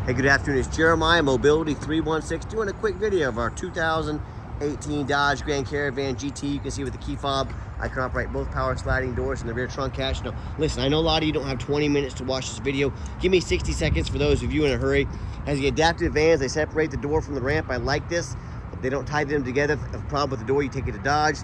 Hey, good afternoon. It's Jeremiah, Mobility 316, doing a quick video of our 2018 Dodge Grand Caravan GT. You can see with the key fob, I can operate both power sliding doors and the rear trunk hatch. Now, listen, I know a lot of you don't have 20 minutes to watch this video. Give me 60 seconds for those of you in a hurry. As the adaptive vans, they separate the door from the ramp. I like this. They don't tie them together. If you have a problem with the door, you take it to Dodge.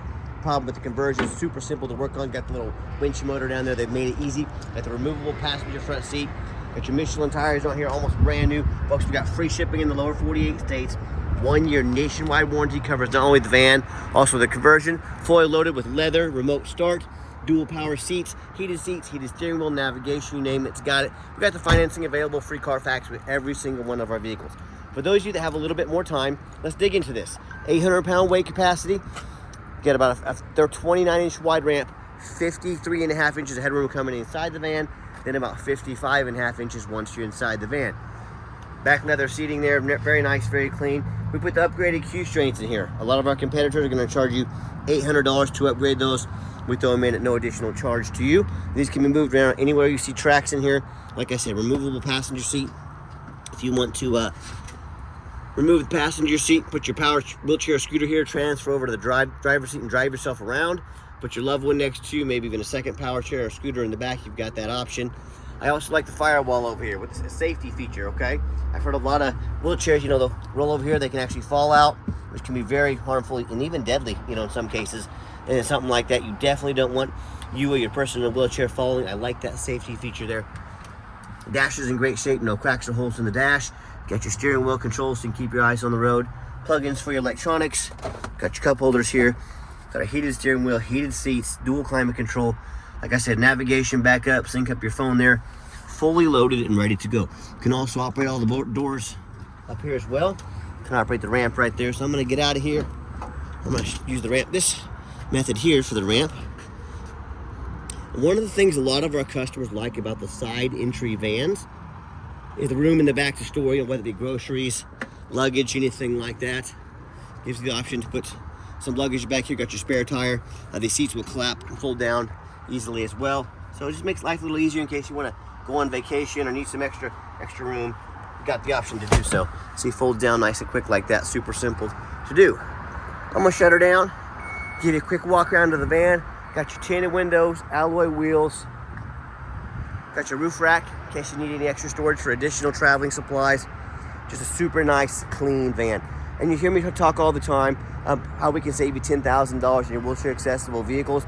Problem with the conversion is super simple to work on. Got the little winch motor down there. They've made it easy. Got the removable passenger front seat. Got your Michelin tires on here, almost brand new. Folks, we got free shipping in the lower 48 states. 1 year nationwide warranty covers not only the van, also the conversion. Fully loaded with leather, remote start, dual power seats, heated steering wheel, navigation, you name it, it's got it. We got the financing available, free Carfax with every single one of our vehicles. For those of you that have a little bit more time, let's dig into this. 800-pound weight capacity. Get about a 29-inch wide ramp, 53.5 inches of headroom coming inside the van, then about 55.5 inches once you're inside the van. Back leather seating there, very nice, very clean. We put the upgraded Q strains in here. A lot of our competitors are going to charge you $800 to upgrade those. We throw them in at no additional charge to you. These can be moved around anywhere you see tracks in here. Like I said, removable passenger seat. If you want to remove the passenger seat, put your power wheelchair or scooter here, transfer over to the driver's seat and drive yourself around. Put your loved one next to you, maybe even a second power chair or scooter in the back. You've got that option. I also like the firewall over here with a safety feature, okay? I've heard a lot of wheelchairs, you know, they'll roll over here, they can actually fall out, which can be very harmful and even deadly, you know, in some cases. And something like that, you definitely don't want you or your person in a wheelchair falling. I like that safety feature there. The dash is in great shape, no cracks or holes in the dash. Got your steering wheel controls so you can keep your eyes on the road. Plug-ins for your electronics. Got your cup holders here. Got a heated steering wheel, heated seats, dual climate control. Like I said, navigation, backup, sync up your phone there. Fully loaded and ready to go. You can also operate all the doors up here as well. You can operate the ramp right there. So I'm going to get out of here. I'm going to use the ramp, this method here for the ramp. One of the things a lot of our customers like about the side entry vans is the room in the back to store, you know, whether it be groceries, luggage, anything like that. Gives you the option to put some luggage back here. Got your spare tire. These seats will clap and fold down easily as well. So it just makes life a little easier in case you want to go on vacation or need some extra room. You got the option to do so. See, folds down nice and quick like that. Super simple to do. I'm gonna shut her down. Give you a quick walk around to the van. Got your tinted windows, alloy wheels. Got your roof rack in case you need any extra storage for additional traveling supplies. Just a super nice, clean van. And you hear me talk all the time how we can save you $10,000 in your wheelchair accessible vehicles.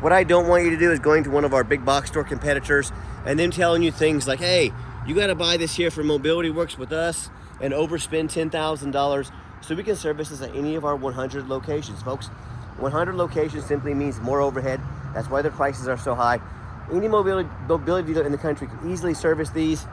What I don't want you to do is going to one of our big box store competitors and then telling you things like, hey, you got to buy this here from Mobility Works with us and overspend $10,000 so we can service this at any of our 100 locations, folks. 100 locations simply means more overhead. That's why the prices are so high. Any mobility dealer in the country can easily service these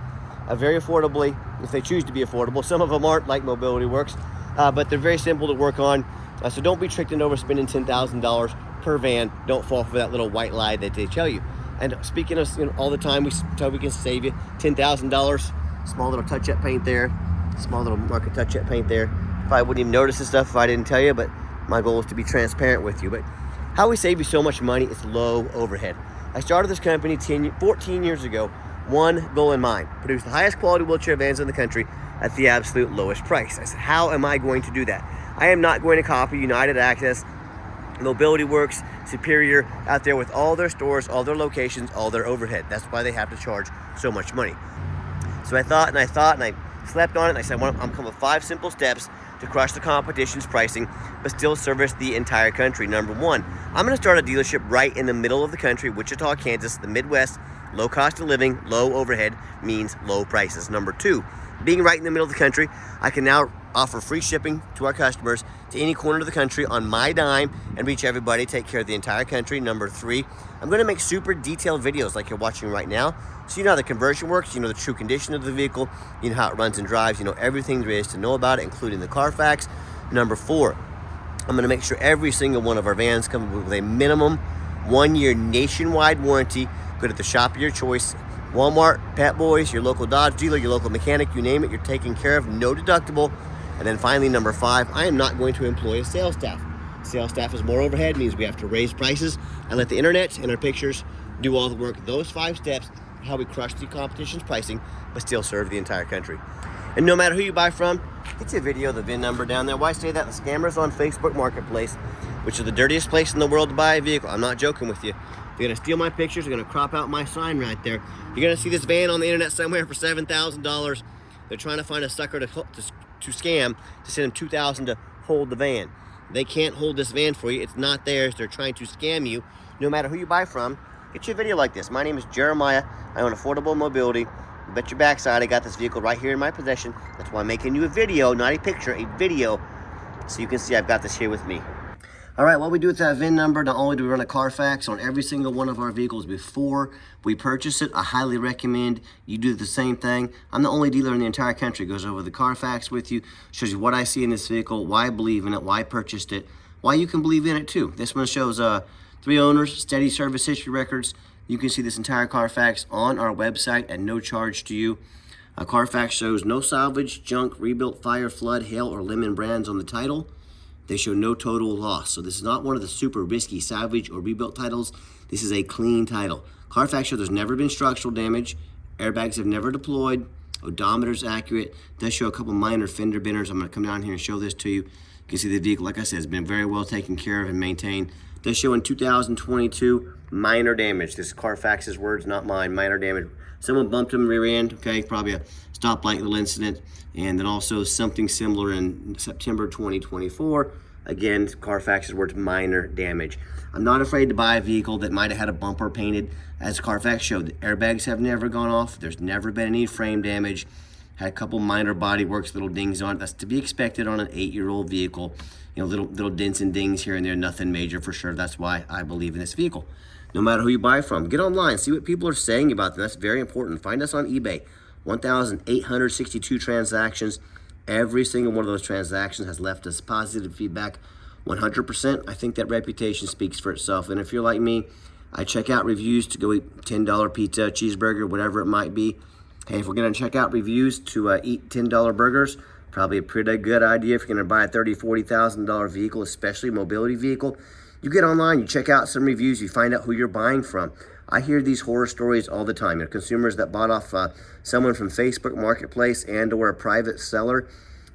very affordably if they choose to be affordable. Some of them aren't, like Mobility Works, but they're very simple to work on. So don't be tricked into overspending $10,000 per van. Don't fall for that little white lie that they tell you. And speaking of, you know, all the time we tell we can save you $10,000. Small little touch-up paint there. Small little mark of touch-up paint there. Probably wouldn't even notice this stuff if I didn't tell you, but my goal is to be transparent with you. But how we save you so much money is low overhead. I started this company 14 years ago, one goal in mind: produce the highest quality wheelchair vans in the country at the absolute lowest price. I said, how am I going to do that? I am not going to copy United Access, Mobility Works, Superior out there with all their stores, all their locations, all their overhead. That's why they have to charge so much money. So I thought and I slept on it, and I said, I'm coming with 5 simple steps to crush the competition's pricing, but still service the entire country. Number 1, I'm going to start a dealership right in the middle of the country, Wichita, Kansas, the Midwest. Low cost of living, low overhead means low prices. Number 2, being right in the middle of the country, I can now offer free shipping to our customers to any corner of the country on my dime and reach everybody, take care of the entire country. Number 3, I'm going to make super detailed videos like you're watching right now, so you know how the conversion works, you know the true condition of the vehicle, you know how it runs and drives, you know everything there is to know about it, including the Carfax. Number 4, I'm going to make sure every single one of our vans come with a minimum 1 year nationwide warranty. Go to the shop of your choice, Walmart, Pet Boys, your local Dodge dealer, your local mechanic, you name it, you're taken care of, no deductible. And then finally, number 5, I am not going to employ a sales staff. Sales staff is more overhead, means we have to raise prices and let the internet and our pictures do all the work. Those 5 steps, how we crush the competition's pricing, but still serve the entire country. And no matter who you buy from, get you a video of the VIN number down there. Why I say that? The scammers on Facebook Marketplace, which is the dirtiest place in the world to buy a vehicle. I'm not joking with you. They're gonna steal my pictures. They're gonna crop out my sign right there. You're gonna see this van on the internet somewhere for $7,000. They're trying to find a sucker to scam, to send them $2,000 to hold the van. They can't hold this van for you. It's not theirs. They're trying to scam you. No matter who you buy from, get you a video like this. My name is Jeremiah. I own Affordable Mobility. Bet your backside I got this vehicle right here in my possession. That's why I'm making you a video, not a picture, a video, so you can see I've got this here with me. All right, what we do with that VIN number, not only do we run a Carfax on every single one of our vehicles before we purchase it, I highly recommend you do the same thing. I'm the only dealer in the entire country goes over the Carfax with you, shows you what I see in this vehicle, why I believe in it, why I purchased it, why you can believe in it too. This one shows 3 owners, steady service history records. You can see this entire Carfax on our website at no charge to you. Carfax shows no salvage, junk, rebuilt, fire, flood, hail, or lemon brands on the title. They show no total loss. So this is not one of the super risky salvage or rebuilt titles. This is a clean title. Carfax shows there's never been structural damage. Airbags have never deployed. Odometer's accurate. Does show a couple minor fender benders. I'm gonna come down here and show this to you. You can see the vehicle, like I said, has been very well taken care of and maintained. Does show in 2022, minor damage. This is Carfax's words, not mine, minor damage. Someone bumped him rear end, okay, probably a stoplight little incident. And then also something similar in September 2024. Again, Carfax's words, minor damage. I'm not afraid to buy a vehicle that might have had a bumper painted. As Carfax showed, the airbags have never gone off. There's never been any frame damage. Had a couple minor body works, little dings on it. That's to be expected on an 8-year-old vehicle. You know, little dents and dings here and there, nothing major for sure. That's why I believe in this vehicle. No matter who you buy from, get online, see what people are saying about them. That's very important. Find us on eBay. 1,862 transactions. Every single one of those transactions has left us positive feedback. 100%. I think that reputation speaks for itself. And if you're like me, I check out reviews to go eat $10 pizza, cheeseburger, whatever it might be. Hey, if we're going to check out reviews to eat $10 burgers, probably a pretty good idea if you're going to buy a $30,000, $40,000 vehicle, especially a mobility vehicle. You get online, you check out some reviews, you find out who you're buying from. I hear these horror stories all the time. You know, consumers that bought off someone from Facebook Marketplace and or a private seller.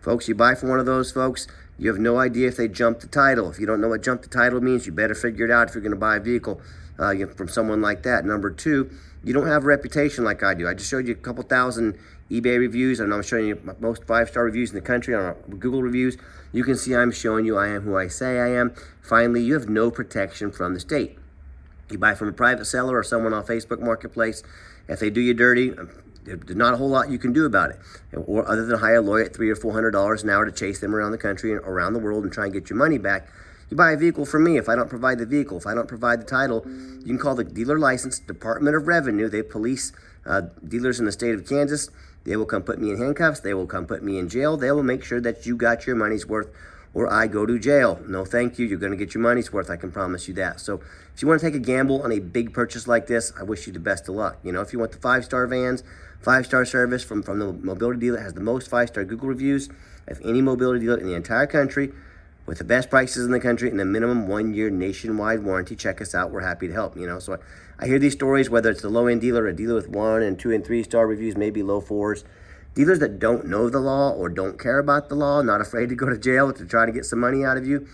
Folks, you buy from one of those folks, you have no idea if they jumped the title. If you don't know what jump the title means, you better figure it out if you're going to buy a vehicle from someone like that. Number 2, you don't have a reputation like I do. I just showed you a couple thousand eBay reviews, and I'm showing you most 5-star reviews in the country on Google reviews. You can see I'm showing you I am who I say I am. Finally, you have no protection from the state. You buy from a private seller or someone on Facebook Marketplace. If they do you dirty, there's not a whole lot you can do about it, or other than hire a lawyer at $300 or $400 an hour to chase them around the country and around the world and try and get your money back. You buy a vehicle from me. If I don't provide the vehicle, if I don't provide the title, you can call the dealer license, Department of Revenue. They police dealers in the state of Kansas. They will come put me in handcuffs. They will come put me in jail. They will make sure that you got your money's worth or I go to jail. No, thank you. You're going to get your money's worth. I can promise you that. So if you want to take a gamble on a big purchase like this, I wish you the best of luck. You know, if you want the 5-star vans, 5-star service from the mobility dealer that has the most 5-star Google reviews of any mobility dealer in the entire country, with the best prices in the country and the minimum 1-year nationwide warranty, check us out. We're happy to help. You know, so I hear these stories, whether it's the low-end dealer or a dealer with 1 and 2 and 3-star reviews, maybe low 4s. Dealers that don't know the law or don't care about the law, not afraid to go to jail to try to get some money out of you,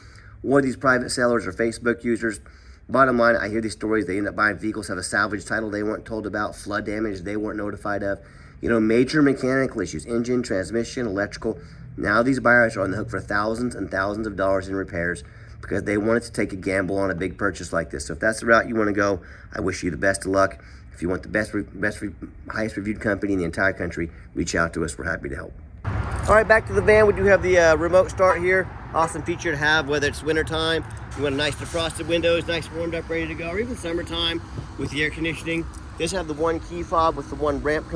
or these private sellers or Facebook users. Bottom line, I hear these stories. They end up buying vehicles, have a salvage title they weren't told about, flood damage they weren't notified of, you know, major mechanical issues, engine, transmission, electrical. Now these buyers are on the hook for thousands and thousands of dollars in repairs because they wanted to take a gamble on a big purchase like this. So if that's the route you want to go, I wish you the best of luck. If you want the highest reviewed company in the entire country, reach out to us. We're happy to help. All right, back to the van. We do have the remote start here. Awesome feature to have, whether it's wintertime, you want a nice defrosted windows, nice warmed up, ready to go, or even summertime with the air conditioning. This have the 1 key fob with the 1 ramp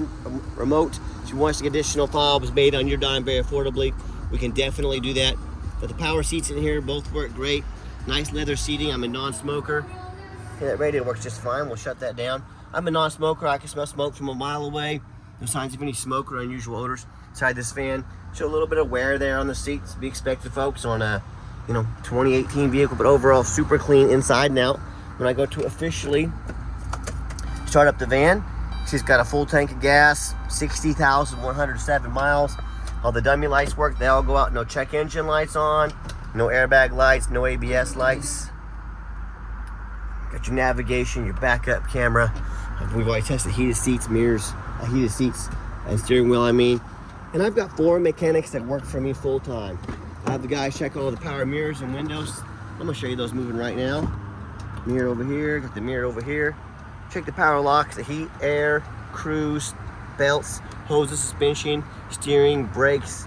remote. If you want some additional fobs made on your dime very affordably, we can definitely do that. But the power seats in here both work great. Nice leather seating. I'm a non-smoker. Okay, that radio works just fine. We'll shut that down. I'm a non-smoker. I can smell smoke from a mile away. No signs of any smoke or unusual odors inside this van. Show a little bit of wear there on the seats. Be expected, folks, on a 2018 vehicle, but overall super clean inside and out. When I go to officially start up the van, she's got a full tank of gas, 60,107 miles. All the dummy lights work, they all go out. No check engine lights on, no airbag lights, no ABS lights. Got your navigation, your backup camera. We've already tested heated seats, mirrors, heated seats, and steering wheel, I mean. And I've got 4 mechanics that work for me full time. I have the guys check all the power mirrors and windows. I'm gonna show you those moving right now. Mirror over here, got the mirror over here. Check the power locks, the heat, air, cruise, belts, hoses, suspension, steering, brakes.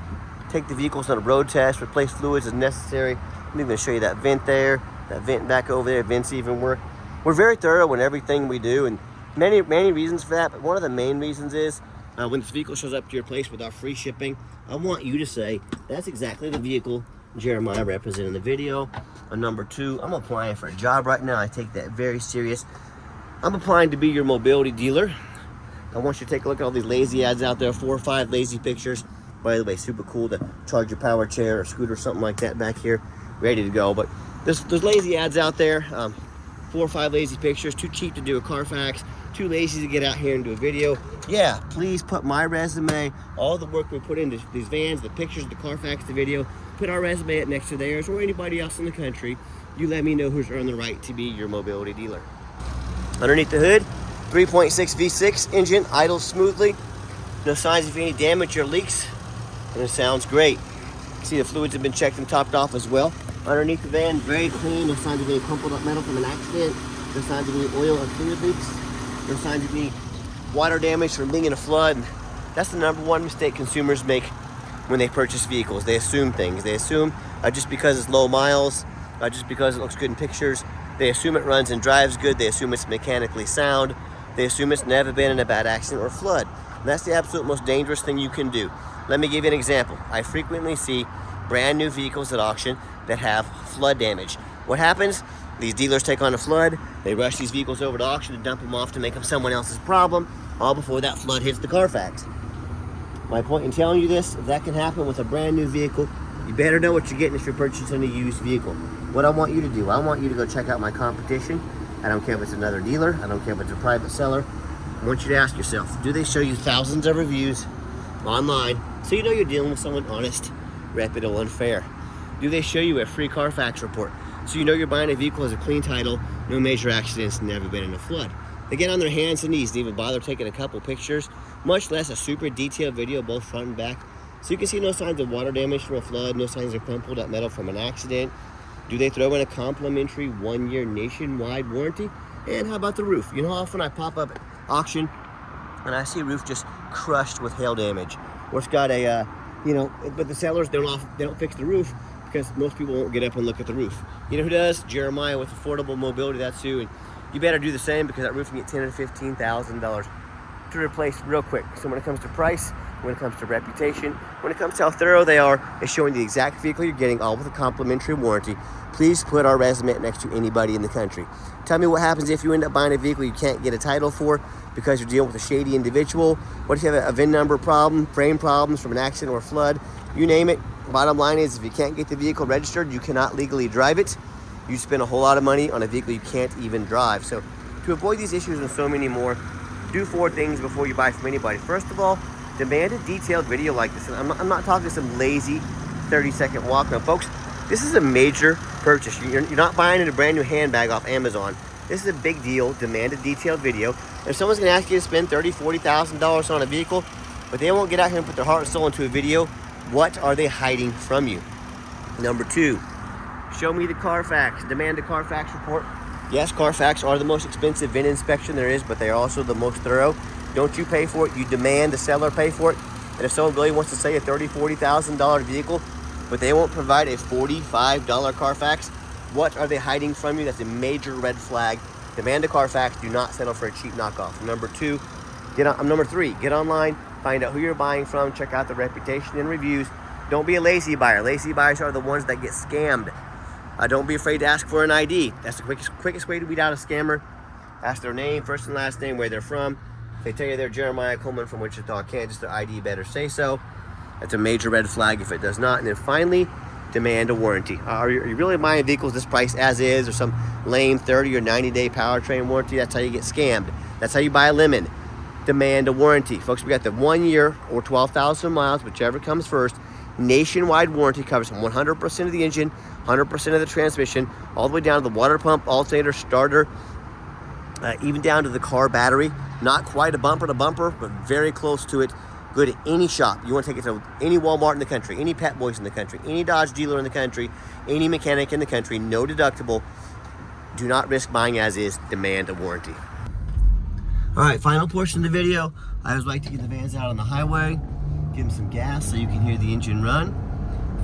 Take the vehicles on a road test, replace fluids as necessary. I'm even gonna show you that vent there, that vent back over there, vents even work. We're very thorough in everything we do, and many reasons for that, but one of the main reasons is when this vehicle shows up to your place with our free shipping, I want you to say, that's exactly the vehicle Jeremiah represented in the video. Number 2, I'm applying for a job right now. I take that very serious. I'm applying to be your mobility dealer. I want you to take a look at all these lazy ads out there, 4 or 5 lazy pictures. By the way, super cool to charge your power chair or scooter or something like that back here, ready to go. But there's lazy ads out there, 4 or 5 lazy pictures, too cheap to do a Carfax, too lazy to get out here and do a video. Yeah, please put my resume, all the work we put into these vans, the pictures, the Carfax, the video, put our resume up next to theirs or anybody else in the country. You let me know who's earned the right to be your mobility dealer. Underneath the hood, 3.6 V6 engine, idles smoothly. No signs of any damage or leaks, and it sounds great. See the fluids have been checked and topped off as well. Underneath the van, very clean, no signs of any crumpled up metal from an accident, no signs of any oil or fluid leaks, no signs of any water damage from being in a flood. And that's the #1 mistake consumers make when they purchase vehicles. They assume things. They assume just because it's low miles, just because it looks good in pictures, they assume it runs and drives good, they assume it's mechanically sound, they assume it's never been in a bad accident or flood. And that's the absolute most dangerous thing you can do. Let me give you an example. I frequently see brand new vehicles at auction that have flood damage. What happens? These dealers take on a flood, they rush these vehicles over to auction and dump them off to make them someone else's problem, all before that flood hits the Carfax. My point in telling you this, if that can happen with a brand new vehicle, you better know what you're getting if you're purchasing a used vehicle. What I want you to do, I want you to go check out my competition. I don't care if it's another dealer, I don't care if it's a private seller. I want you to ask yourself, do they show you thousands of reviews online so you know you're dealing with someone honest, reputable, and fair? Do they show you a free Carfax report so you know you're buying a vehicle as a clean title, no major accidents, never been in a flood? They get on their hands and knees to even bother taking a couple pictures, much less a super detailed video, both front and back, so you can see no signs of water damage from a flood, no signs of crumpled up metal from an accident. Do they throw in a complimentary 1-year nationwide warranty? And how about the roof? You know how often I pop up at auction and I see a roof just crushed with hail damage, or it's got a, but the sellers they don't fix the roof because most people won't get up and look at the roof. You know who does? Jeremiah with Affordable Mobility. That's who. And you better do the same because that roof can get $10,000 to $15,000 to replace real quick. So when it comes to price, when it comes to reputation, when it comes to how thorough they are, it's showing the exact vehicle you're getting, all with a complimentary warranty. Please put our resume next to anybody in the country. Tell me what happens if you end up buying a vehicle you can't get a title for because you're dealing with a shady individual. What if you have a VIN number problem, frame problems from an accident or flood? You name it. Bottom line is, if you can't get the vehicle registered, you cannot legally drive it. You spend a whole lot of money on a vehicle you can't even drive. So to avoid these issues and so many more, do 4 things before you buy from anybody. First of all, demand a detailed video like this. And I'm not talking some lazy 30-second walk. Now, folks, this is a major purchase. You're not buying a brand new handbag off Amazon. This is a big deal. Demand a detailed video. If someone's going to ask you to spend $30,000, $40,000 on a vehicle, but they won't get out here and put their heart and soul into a video, what are they hiding from you? Number 2, show me the Carfax. Demand a Carfax report. Yes, Carfax are the most expensive VIN inspection there is, but they are also the most thorough. Don't you pay for it, you demand the seller pay for it. And if someone really wants to say a $30,000, $40,000 vehicle, but they won't provide a $45 Carfax, what are they hiding from you? That's a major red flag. Demand a Carfax, do not settle for a cheap knockoff. Number 3, get online, find out who you're buying from, check out the reputation and reviews. Don't be a lazy buyer. Lazy buyers are the ones that get scammed. Don't be afraid to ask for an ID. That's the quickest way to weed out a scammer. Ask their name, first and last name, where they're from. If they tell you they're Jeremiah Coleman from Wichita, Kansas, their ID better say so. That's a major red flag if it does not. And then finally, demand a warranty. Are you really buying vehicles this price as is, or some lame 30 or 90-day powertrain warranty? That's how you get scammed. That's how you buy a lemon. demand a warranty. Folks, we got the 1 year or 12,000 miles, whichever comes first. Nationwide warranty covers 100% of the engine, 100% of the transmission, all the way down to the water pump, alternator, starter, even down to the car battery. Not quite a bumper to bumper, but very close to it. Good at any shop. You want to take it to any Walmart in the country, any Pet Boys in the country, any Dodge dealer in the country, any mechanic in the country, no deductible. Do not risk buying as is, demand a warranty. All right, final portion of the video. I always like to get the vans out on the highway, give them some gas so you can hear the engine run,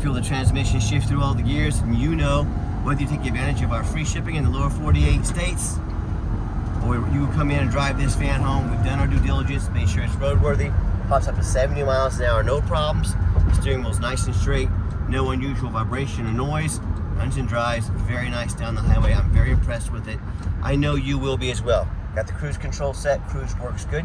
feel the transmission shift through all the gears, and you know whether you take advantage of our free shipping in the lower 48 states, or you come in and drive this van home. We've done our due diligence, made sure it's roadworthy, pops up to 70 miles an hour, no problems. The steering wheel's nice and straight, no unusual vibration or noise. Engine drives very nice down the highway. I'm very impressed with it. I know you will be as well. Got the cruise control set, cruise works good.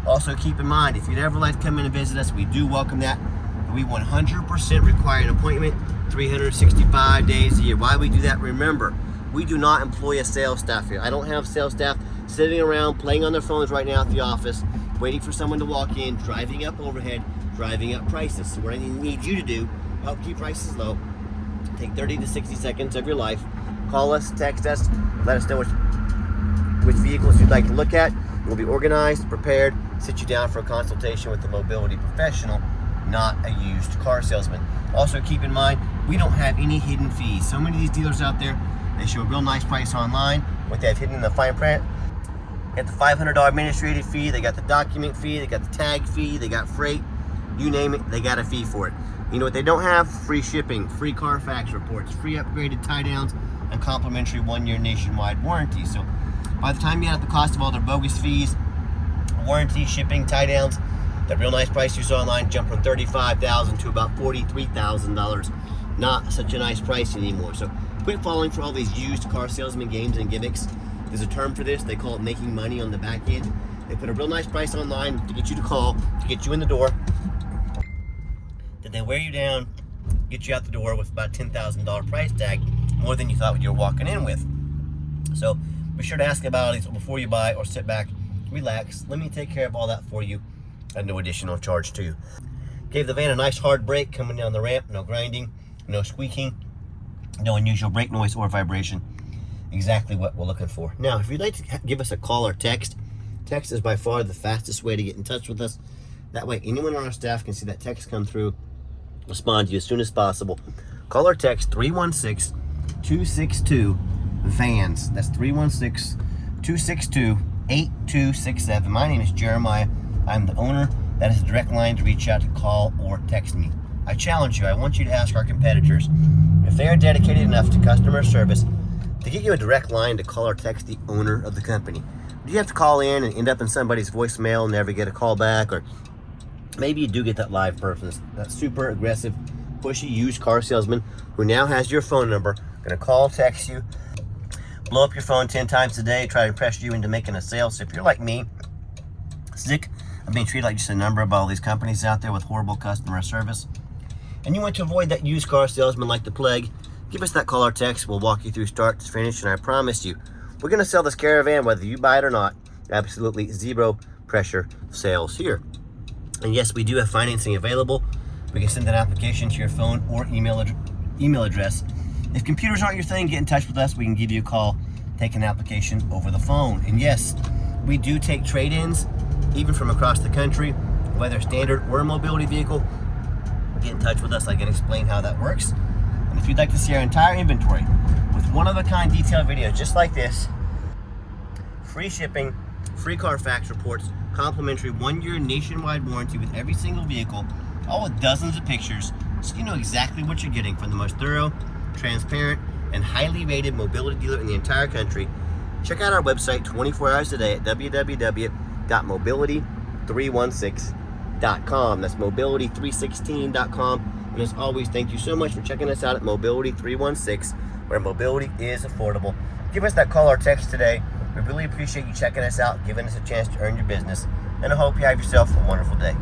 Also keep in mind, if you'd ever like to come in and visit us, we do welcome that. But we 100% require an appointment 365 days a year. Why we do that? Remember, we do not employ a sales staff here. I don't have sales staff sitting around playing on their phones right now at the office, waiting for someone to walk in, driving up overhead, driving up prices. So what I need you to do, help keep prices low, take 30 to 60 seconds of your life, call us, text us, let us know which vehicles you'd like to look at. We'll be organized, prepared, sit you down for a consultation with a mobility professional, not a used car salesman. Also keep in mind, we don't have any hidden fees. So many of these dealers out there, they show a real nice price online. What they have hidden in the fine print, they got the $500 administrative fee, they got the document fee, they got the tag fee, they got freight, you name it, they got a fee for it. You know what they don't have? Free shipping, free Carfax reports, free upgraded tie downs, and complimentary 1 year nationwide warranty. So by the time you add up the cost of all their bogus fees, warranty, shipping, tie downs, that real nice price you saw online jumped from $35,000 to about $43,000. Not such a nice price anymore. So quit falling for all these used car salesman games and gimmicks. There's a term for this. They call it making money on the back end. They put a real nice price online to get you to call, to get you in the door. Then they wear you down, get you out the door with about $10,000 price tag, more than you thought you were walking in with. So be sure to ask about it before you buy, or sit back, relax. Let me take care of all that for you at no additional charge to you. Gave the van a nice hard brake coming down the ramp. No grinding, no squeaking, no unusual brake noise or vibration. Exactly what we're looking for. Now, if you'd like to give us a call or text, text is by far the fastest way to get in touch with us. That way, anyone on our staff can see that text come through, respond to you as soon as possible. Call or text 316-262-VANS. That's 316-262-8267. My name is Jeremiah. I'm the owner. That is a direct line to reach out to call or text me. I challenge you. I want you to ask our competitors if they are dedicated enough to customer service to get you a direct line to call or text the owner of the company. Do you have to call in and end up in somebody's voicemail and never get a call back? Or maybe you do get that live person, that super aggressive, pushy used car salesman who now has your phone number, gonna call, text you, blow up your phone 10 times a day, try to pressure you into making a sale. So if you're like me, sick of being treated like just a number by all these companies out there with horrible customer service, and you want to avoid that used car salesman like the plague, give us that call or text. We'll walk you through start to finish, and I promise you, we're gonna sell this Caravan whether you buy it or not. Absolutely zero pressure sales here. And yes, we do have financing available. We can send an application to your phone or email address. If computers aren't your thing, get in touch with us. We can give you a call, take an application over the phone. And yes, we do take trade-ins, even from across the country, whether standard or a mobility vehicle. Get in touch with us. I can explain how that works. And if you'd like to see our entire inventory with one-of-a-kind detailed videos just like this, free shipping, free Carfax reports, complimentary 1 year nationwide warranty with every single vehicle, all with dozens of pictures, so you know exactly what you're getting from the most thorough, transparent, and highly rated mobility dealer in the entire country. Check out our website 24 hours a day at www.mobility316.com. That's mobility316.com. And as always, thank you so much for checking us out at Mobility 316, where mobility is affordable. Give us that call or text today. We really appreciate you checking us out, giving us a chance to earn your business, and I hope you have yourself a wonderful day.